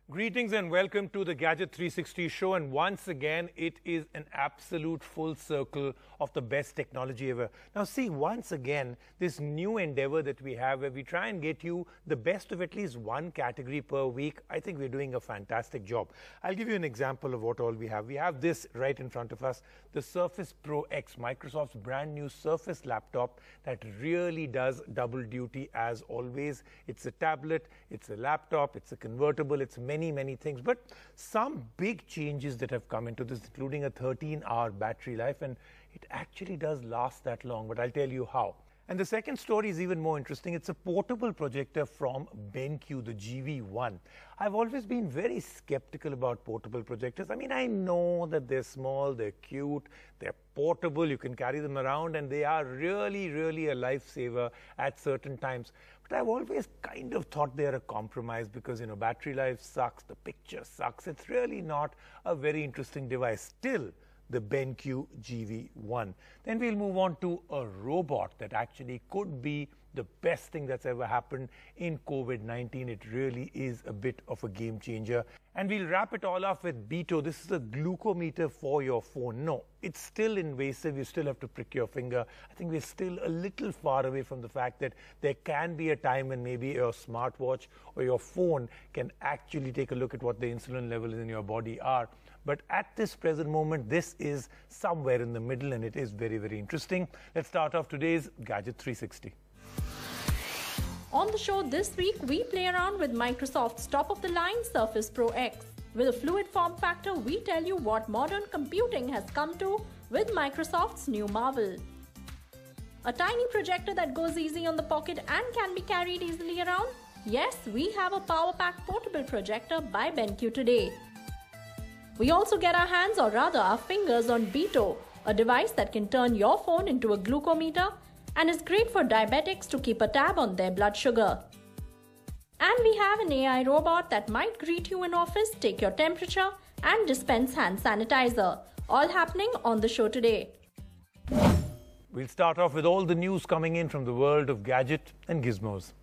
Greetings and welcome to the Gadget 360 show, and once again it is an absolute full circle of the best technology ever. Now see, once again this new endeavor that we have where we try and get you the best of at least one category per week. I think we're doing a fantastic job. I'll give you an example of what all we have. We have this right in front of us, the Surface Pro X, Microsoft's brand new Surface laptop that really does double duty as always. It's a tablet, it's a laptop, it's a convertible, it's many things, but some big changes that have come into this, including a 13-hour battery life, and it actually does last that long, but I'll tell you how. And the second story is even more interesting. It's a portable projector from BenQ, the GV1. I've always been very skeptical about portable projectors. I mean, I know that they're small, they're cute, they're portable, you can carry them around, and they are really a lifesaver at certain times. But I've always kind of thought they're a compromise because, you know, battery life sucks, the picture sucks. It's really not a very interesting device. Still, the BenQ GV1. Then we'll move on to a robot that actually could be the best thing that's ever happened in COVID-19. It really is a bit of a game changer. And we'll wrap it all off with Beto. This is a glucometer for your phone. No, it's still invasive. You still have to prick your finger. I think we're still a little far away from the fact that there can be a time when maybe your smartwatch or your phone can actually take a look at what the insulin levels in your body are. But at this present moment, this is somewhere in the middle, and it is very interesting. Let's start off today's Gadget 360. On the show this week, we play around with Microsoft's top-of-the-line Surface Pro X. With a fluid form factor, we tell you what modern computing has come to with Microsoft's new Marvel. A tiny projector that goes easy on the pocket and can be carried easily around? Yes, we have a power-packed portable projector by BenQ today. We also get our hands, or rather our fingers, on Beto, a device that can turn your phone into a glucometer and is great for diabetics to keep a tab on their blood sugar. And we have an AI robot that might greet you in office, take your temperature, and dispense hand sanitizer. All happening on the show today. We'll start off with all the news coming in from the world of gadget and gizmos.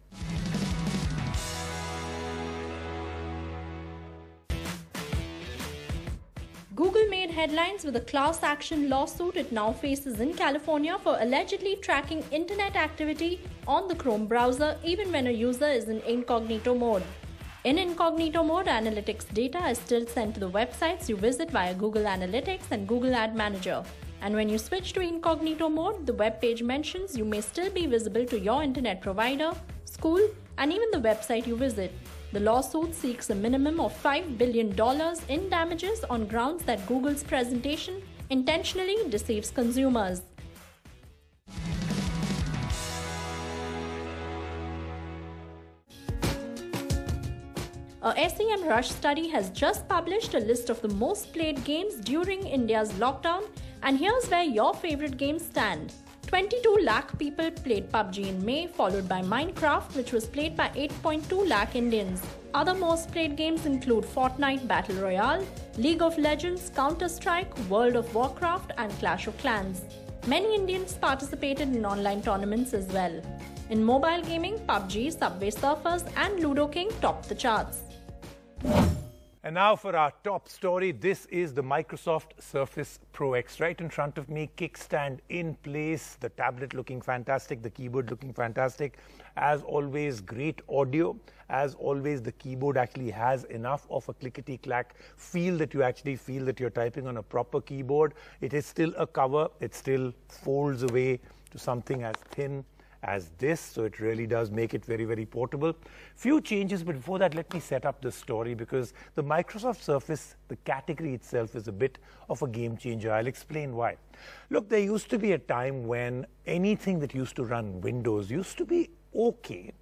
Google made headlines with a class action lawsuit it now faces in California for allegedly tracking internet activity on the Chrome browser even when a user is in incognito mode. In incognito mode, analytics data is still sent to the websites you visit via Google Analytics and Google Ad Manager. And when you switch to incognito mode, the web page mentions you may still be visible to your internet provider, school, and even the website you visit. The lawsuit seeks a minimum of $5 billion in damages on grounds that Google's presentation intentionally deceives consumers. A SEM Rush study has just published a list of the most played games during India's lockdown, and here's where your favorite games stand. 22 lakh people played PUBG in May, followed by Minecraft, which was played by 8.2 lakh Indians. Other most played games include Fortnite Battle Royale, League of Legends, Counter-Strike, World of Warcraft, and Clash of Clans. Many Indians participated in online tournaments as well. In mobile gaming, PUBG, Subway Surfers, and Ludo King topped the charts. And now for our top story. This is the Microsoft Surface Pro X. Right in front of me, kickstand in place, the tablet looking fantastic, the keyboard looking fantastic. As always, great audio. As always, the keyboard actually has enough of a clickety-clack feel that you actually feel that you're typing on a proper keyboard. It is still a cover. It still folds away to something as thin as this, so it really does make it very portable. Few changes, but before that, let me set up the story, because the Microsoft Surface, the category itself, is a bit of a game changer. I'll explain why. Look, there used to be a time when anything that used to run Windows used to be okay.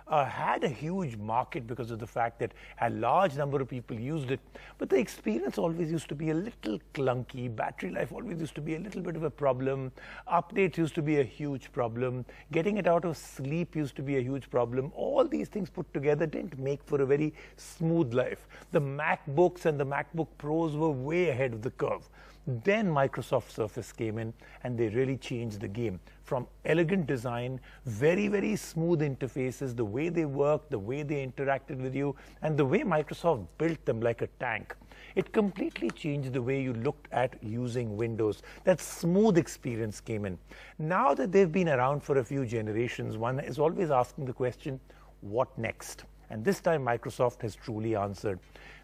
Had a huge market because of the fact that a large number of people used it, but the experience always used to be a little clunky. Battery life always used to be a little bit of a problem. Updates used to be a huge problem. Getting it out of sleep used to be a huge problem. All these things put together didn't make for a very smooth life. The MacBooks and the MacBook Pros were way ahead of the curve. Then Microsoft Surface came in and they really changed the game. From elegant design, very, very smooth interfaces, the way they worked, the way they interacted with you, and the way Microsoft built them like a tank. It completely changed the way you looked at using Windows. That smooth experience came in. Now that they've been around for a few generations, one is always asking the question, what next? And this time Microsoft has truly answered.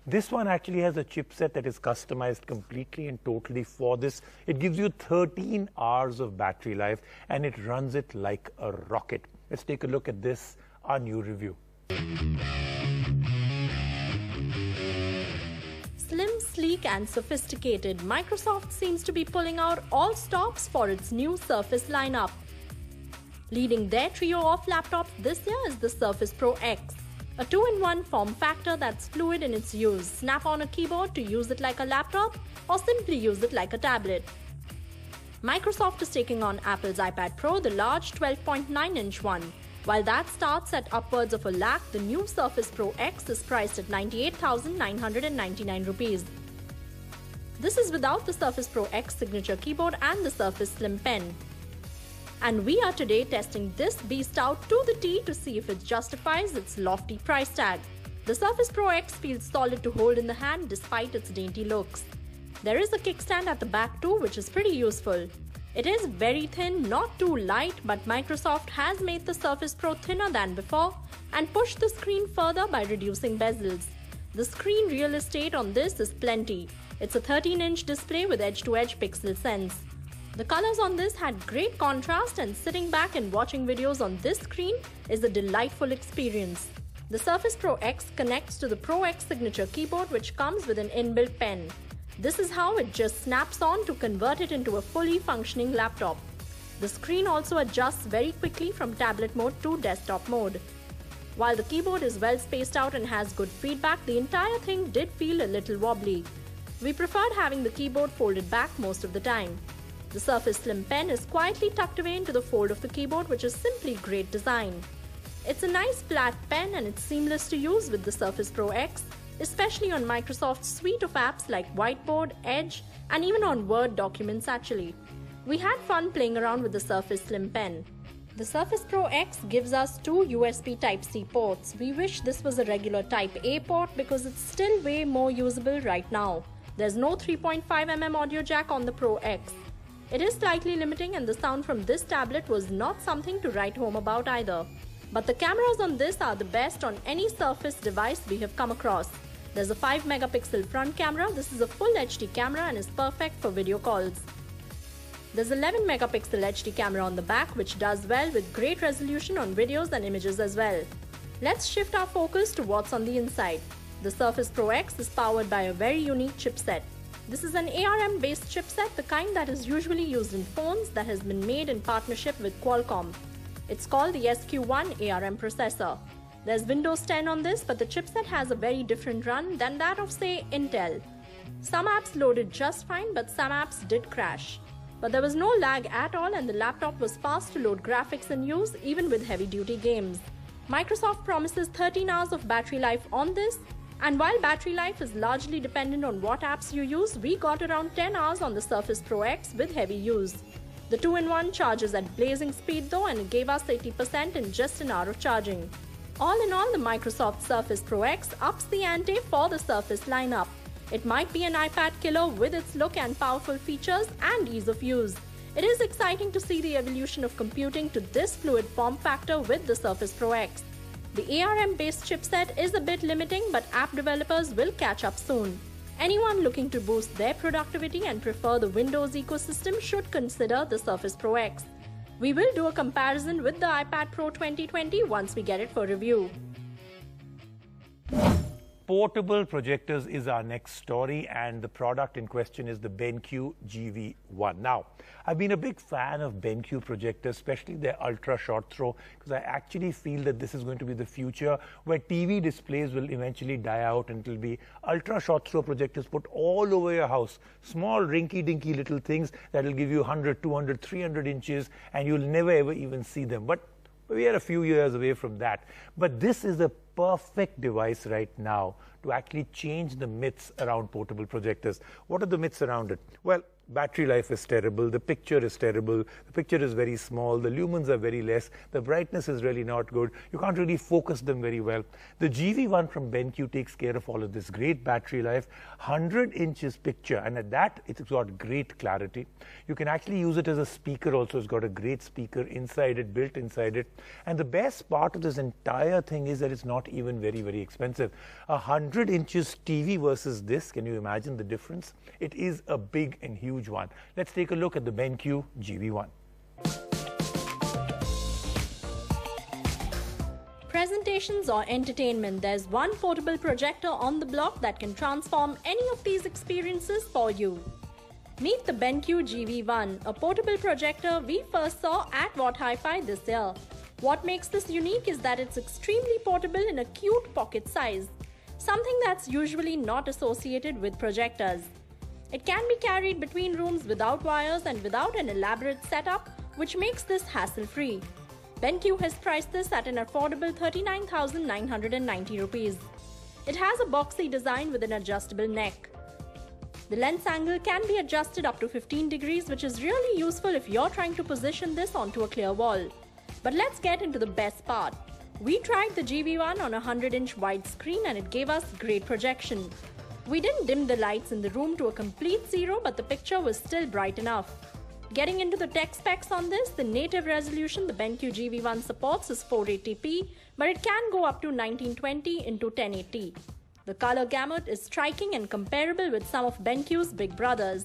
This one actually has a chipset that is customized completely and totally for this. It gives you 13 hours of battery life and it runs it like a rocket. Let's take a look at this, our new review. Slim, sleek and sophisticated, Microsoft seems to be pulling out all stops for its new Surface lineup. Leading their trio of laptops this year is the Surface Pro X, a 2-in-1 form factor that's fluid in its use. Snap on a keyboard to use it like a laptop or simply use it like a tablet. Microsoft is taking on Apple's iPad Pro, the large 12.9-inch one. While that starts at upwards of $1 lakh, the new Surface Pro X is priced at 98,999 rupees. This is without the Surface Pro X signature keyboard and the Surface Slim Pen. And we are today testing this beast out to the T to see if it justifies its lofty price tag. The Surface Pro X feels solid to hold in the hand despite its dainty looks. There is a kickstand at the back too, which is pretty useful. It is very thin, not too light, but Microsoft has made the Surface Pro thinner than before and pushed the screen further by reducing bezels. The screen real estate on this is plenty. It's a 13-inch display with edge-to-edge pixel sense. The colors on this had great contrast, and sitting back and watching videos on this screen is a delightful experience. The Surface Pro X connects to the Pro X signature keyboard, which comes with an inbuilt pen. This is how it just snaps on to convert it into a fully functioning laptop. The screen also adjusts very quickly from tablet mode to desktop mode. While the keyboard is well spaced out and has good feedback, the entire thing did feel a little wobbly. We preferred having the keyboard folded back most of the time. The Surface Slim Pen is quietly tucked away into the fold of the keyboard, which is simply great design. It's a nice flat pen and it's seamless to use with the Surface Pro X, especially on Microsoft's suite of apps like Whiteboard, Edge, and even on Word documents actually. We had fun playing around with the Surface Slim Pen. The Surface Pro X gives us two USB Type-C ports. We wish this was a regular Type-A port because it's still way more usable right now. There's no 3.5mm audio jack on the Pro X. It is slightly limiting and the sound from this tablet was not something to write home about either. But the cameras on this are the best on any Surface device we have come across. There's a 5-megapixel front camera. This is a full HD camera and is perfect for video calls. There's 11-megapixel HD camera on the back, which does well with great resolution on videos and images as well. Let's shift our focus to what's on the inside. The Surface Pro X is powered by a very unique chipset. This is an ARM-based chipset, the kind that is usually used in phones, that has been made in partnership with Qualcomm. It's called the SQ1 ARM processor. There's Windows 10 on this, but the chipset has a very different run than that of, say, Intel. Some apps loaded just fine, but some apps did crash. But there was no lag at all and the laptop was fast to load graphics and use, even with heavy-duty games. Microsoft promises 13 hours of battery life on this, and while battery life is largely dependent on what apps you use, we got around 10 hours on the Surface Pro X with heavy use. The 2-in-1 charges at blazing speed though, and it gave us 80% in just an hour of charging. All in all, the Microsoft Surface Pro X ups the ante for the Surface lineup. It might be an iPad killer with its look and powerful features and ease of use. It is exciting to see the evolution of computing to this fluid form factor with the Surface Pro X. The ARM-based chipset is a bit limiting, but app developers will catch up soon. Anyone looking to boost their productivity and prefer the Windows ecosystem should consider the Surface Pro X. We will do a comparison with the iPad Pro 2020 once we get it for review. Portable projectors is our next story, and the product in question is the BenQ GV1. Now, I've been a big fan of BenQ projectors, especially their ultra short throw, because I actually feel that this is going to be the future where TV displays will eventually die out and it will be ultra short throw projectors put all over your house. Small rinky-dinky little things that will give you 100, 200, 300 inches and you'll never ever even see them. But we are a few years away from that. But this is a perfect device right now to actually change the myths around portable projectors. What are the myths around it? Well, battery life is terrible, the picture is terrible, the picture is very small, the lumens are very less, the brightness is really not good, you can't really focus them very well. The GV1 from BenQ takes care of all of this. Great battery life, 100 inches picture, and at that it's got great clarity. You can actually use it as a speaker also. It's got a great speaker inside it, built inside it. And the best part of this entire thing is that it's not even very, very expensive. 100 inches TV versus this, can you imagine the difference? It is a big and huge one. Let's take a look at the BenQ GV1. Presentations or entertainment, there's one portable projector on the block that can transform any of these experiences for you. Meet the BenQ GV1, a portable projector we first saw at What Hi-Fi this year. What makes this unique is that it's extremely portable in a cute pocket size, something that's usually not associated with projectors. It can be carried between rooms without wires and without an elaborate setup, which makes this hassle-free. BenQ has priced this at an affordable 39,990 rupees. It has a boxy design with an adjustable neck. The lens angle can be adjusted up to 15 degrees, which is really useful if you're trying to position this onto a clear wall. But let's get into the best part. We tried the GV1 on a 100-inch wide screen and it gave us great projection. We didn't dim the lights in the room to a complete zero, but the picture was still bright enough. Getting into the tech specs on this, the native resolution the BenQ GV1 supports is 480p, but it can go up to 1920 into 1080. The color gamut is striking and comparable with some of BenQ's big brothers.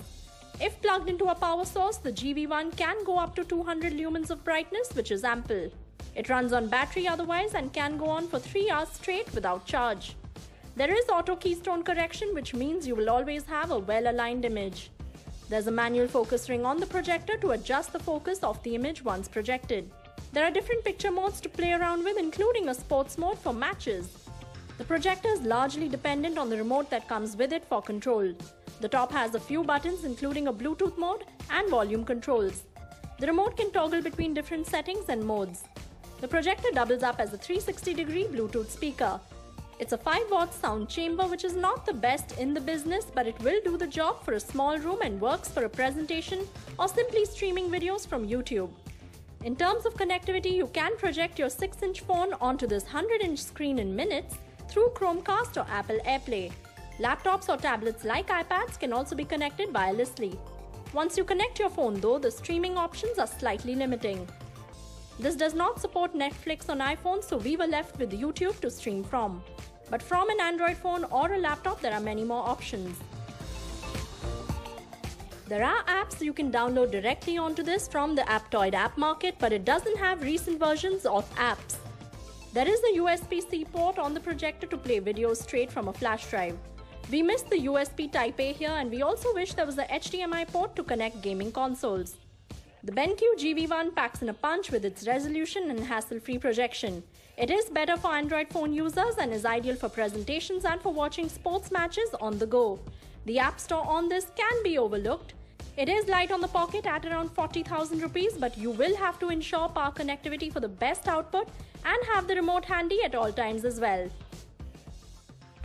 If plugged into a power source, the GV1 can go up to 200 lumens of brightness, which is ample. It runs on battery otherwise and can go on for 3 hours straight without charge. There is auto keystone correction, which means you will always have a well-aligned image. There's a manual focus ring on the projector to adjust the focus of the image once projected. There are different picture modes to play around with, including a sports mode for matches. The projector is largely dependent on the remote that comes with it for control. The top has a few buttons, including a Bluetooth mode and volume controls. The remote can toggle between different settings and modes. The projector doubles up as a 360-degree Bluetooth speaker. It's a 5-watt sound chamber, which is not the best in the business, but it will do the job for a small room and works for a presentation or simply streaming videos from YouTube. In terms of connectivity, you can project your 6-inch phone onto this 100-inch screen in minutes through Chromecast or Apple AirPlay. Laptops or tablets like iPads can also be connected wirelessly. Once you connect your phone though, the streaming options are slightly limiting. This does not support Netflix on iPhone, so we were left with YouTube to stream from. But from an Android phone or a laptop, there are many more options. There are apps you can download directly onto this from the Aptoide app market, but it doesn't have recent versions of apps. There is a USB-C port on the projector to play videos straight from a flash drive. We missed the USB Type-A here, and we also wish there was a HDMI port to connect gaming consoles. The BenQ GV1 packs in a punch with its resolution and hassle-free projection. It is better for Android phone users and is ideal for presentations and for watching sports matches on the go. The App Store on this can be overlooked. It is light on the pocket at around 40,000 rupees, but you will have to ensure power connectivity for the best output and have the remote handy at all times as well.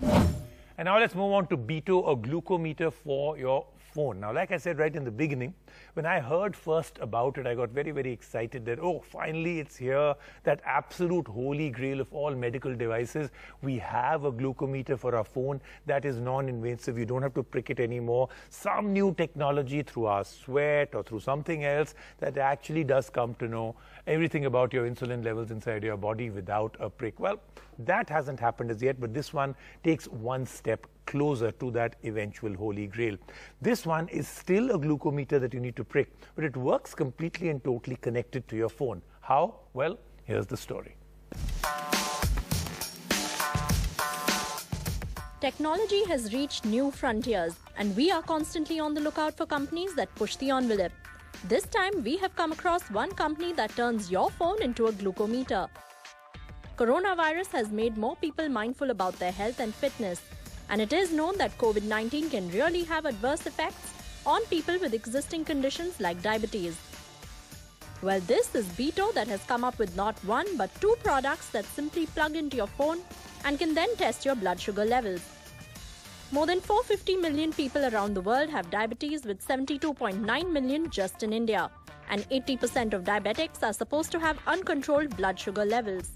And now let's move on to Beto, a glucometer for your phone. Now, like I said right in the beginning, when I heard first about it, I got very, very excited that, oh, finally it's here, that absolute holy grail of all medical devices. We have a glucometer for our phone that is non-invasive. You don't have to prick it anymore. Some new technology through our sweat or through something else that actually does come to know everything about your insulin levels inside your body without a prick. Well, that hasn't happened as yet, but this one takes one step closer to that eventual holy grail. This one is still a glucometer that you need to prick, but it works completely and totally connected to your phone. How? Well, here's the story. Technology has reached new frontiers, and we are constantly on the lookout for companies that push the envelope. This time, we have come across one company that turns your phone into a glucometer. Coronavirus has made more people mindful about their health and fitness, and it is known that COVID-19 can really have adverse effects on people with existing conditions like diabetes. Well, this is Beto that has come up with not one but two products that simply plug into your phone and can then test your blood sugar levels. More than 450 million people around the world have diabetes, with 72.9 million just in India. And 80% of diabetics are supposed to have uncontrolled blood sugar levels.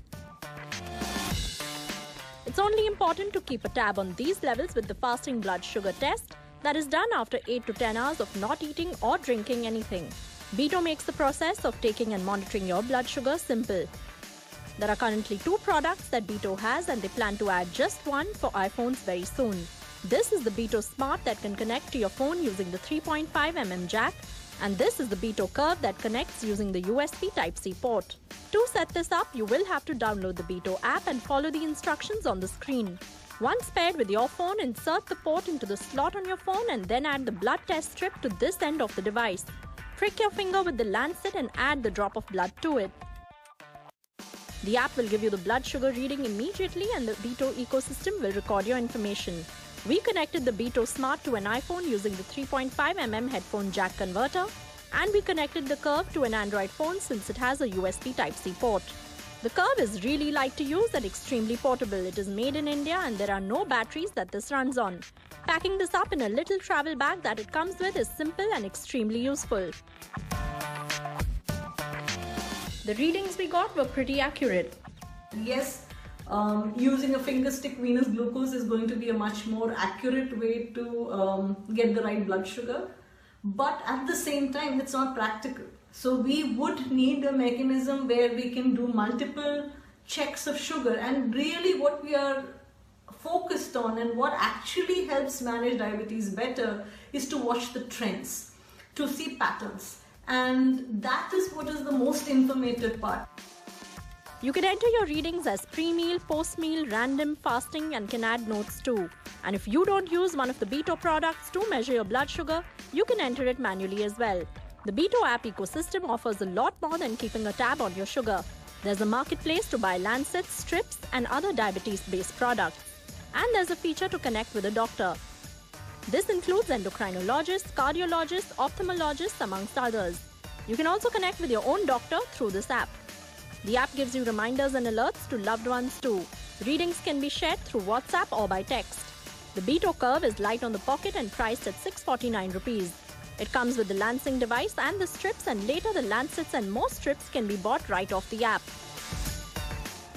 It's only important to keep a tab on these levels with the fasting blood sugar test that is done after 8 to 10 hours of not eating or drinking anything. Beto makes the process of taking and monitoring your blood sugar simple. There are currently two products that Beto has, and they plan to add just one for iPhones very soon. This is the Beto Smart that can connect to your phone using the 3.5mm jack, and this is the Beto Curve that connects using the USB Type-C port. To set this up, you will have to download the Beto app and follow the instructions on the screen. Once paired with your phone, insert the port into the slot on your phone and then add the blood test strip to this end of the device. Prick your finger with the lancet and add the drop of blood to it. The app will give you the blood sugar reading immediately, and the Beto ecosystem will record your information. We connected the Beto Smart to an iPhone using the 3.5mm headphone jack converter, and we connected the Curve to an Android phone since it has a USB Type-C port. The Curve is really light to use and extremely portable. It is made in India and there are no batteries that this runs on. Packing this up in a little travel bag that it comes with is simple and extremely useful. The readings we got were pretty accurate. Yes, using a finger stick venous glucose is going to be a much more accurate way to get the right blood sugar. But at the same time, it's not practical. So we would need a mechanism where we can do multiple checks of sugar. And really what we are focused on and what actually helps manage diabetes better is to watch the trends, to see patterns. And that is what is the most informative part. You can enter your readings as pre-meal, post-meal, random, fasting, and can add notes too. And if you don't use one of the Beto products to measure your blood sugar, you can enter it manually as well. The Beto app ecosystem offers a lot more than keeping a tab on your sugar. There's a marketplace to buy lancets, strips, and other diabetes-based products. And there's a feature to connect with a doctor. This includes endocrinologists, cardiologists, ophthalmologists, amongst others. You can also connect with your own doctor through this app. The app gives you reminders and alerts to loved ones too. Readings can be shared through WhatsApp or by text. The Beto Curve is light on the pocket and priced at 649 rupees. It comes with the lancing device and the strips, and later the lancets and more strips can be bought right off the app.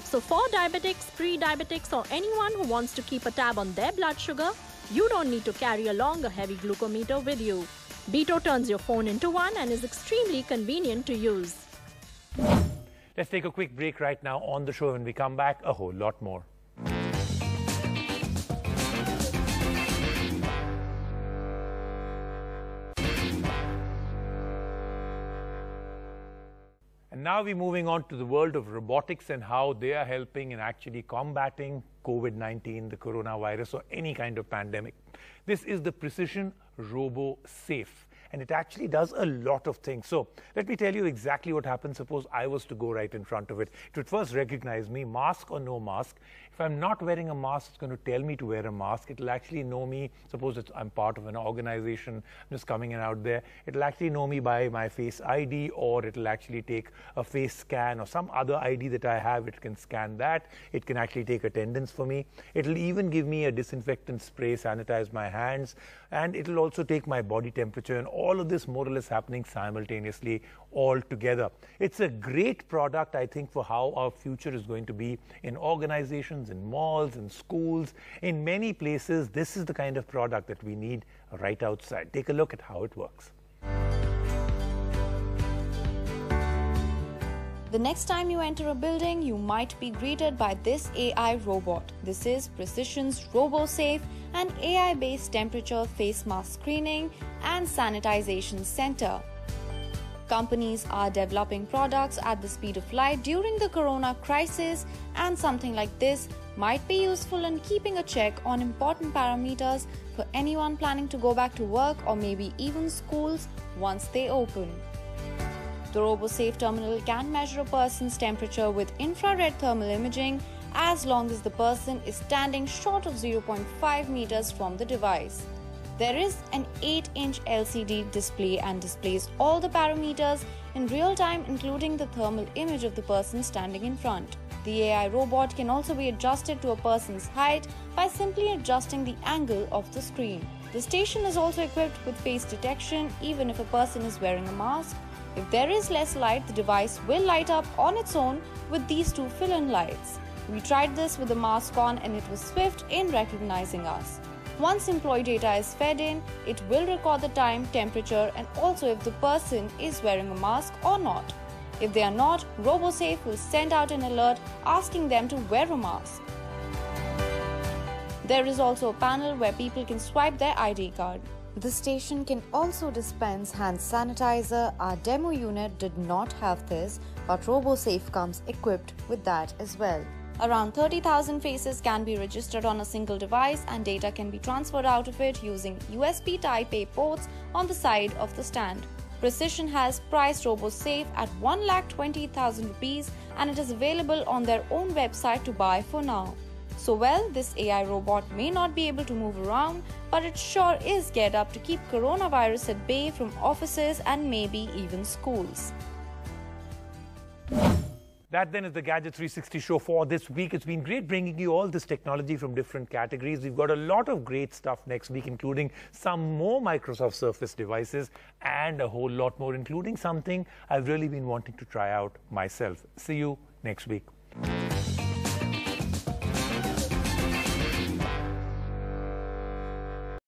So for diabetics, pre-diabetics, or anyone who wants to keep a tab on their blood sugar, you don't need to carry along a heavy glucometer with you. Beto turns your phone into one and is extremely convenient to use. Let's take a quick break right now. On the show, when we come back, a whole lot more. And now we're moving on to the world of robotics and how they are helping in actually combating COVID-19, the coronavirus, or any kind of pandemic. This is the Precision RoboSafe, and it actually does a lot of things. So let me tell you exactly what happens. Suppose I was to go right in front of it. It would first recognize me, mask or no mask. If I'm not wearing a mask, it's going to tell me to wear a mask. It'll actually know me. Suppose I'm part of an organization, I'm just coming in out there. It'll actually know me by my face ID, or it'll actually take a face scan or some other ID that I have. It can scan that. It can actually take attendance for me. It'll even give me a disinfectant spray, sanitize my hands, and it'll also take my body temperature, and all of this more or less happening simultaneously all together. It's a great product, I think, for how our future is going to be in organizations, in malls, in schools, in many places. This is the kind of product that we need right outside. Take a look at how it works. The next time you enter a building, you might be greeted by this AI robot. This is Precision's RoboSafe, an AI-based temperature, face mask screening and sanitization center. Companies are developing products at the speed of light during the corona crisis, and something like this might be useful in keeping a check on important parameters for anyone planning to go back to work or maybe even schools once they open. The RoboSafe terminal can measure a person's temperature with infrared thermal imaging as long as the person is standing short of 0.5 meters from the device. There is an 8-inch LCD display and displays all the parameters in real time, including the thermal image of the person standing in front. The AI robot can also be adjusted to a person's height by simply adjusting the angle of the screen. The station is also equipped with face detection even if a person is wearing a mask. If there is less light, the device will light up on its own with these two fill-in lights. We tried this with the mask on and it was swift in recognizing us. Once employee data is fed in, it will record the time, temperature, and also if the person is wearing a mask or not. If they are not, RoboSafe will send out an alert asking them to wear a mask. There is also a panel where people can swipe their ID card. The station can also dispense hand sanitizer. Our demo unit did not have this, but RoboSafe comes equipped with that as well. Around 30,000 faces can be registered on a single device and data can be transferred out of it using USB Type-A ports on the side of the stand. Precision has priced RoboSafe at 1,20,000 rupees and it is available on their own website to buy for now. So well, this AI robot may not be able to move around, but it sure is geared up to keep coronavirus at bay from offices and maybe even schools. That then is the Gadget 360 show for this week. It's been great bringing you all this technology from different categories. We've got a lot of great stuff next week, including some more Microsoft Surface devices and a whole lot more, including something I've really been wanting to try out myself. See you next week.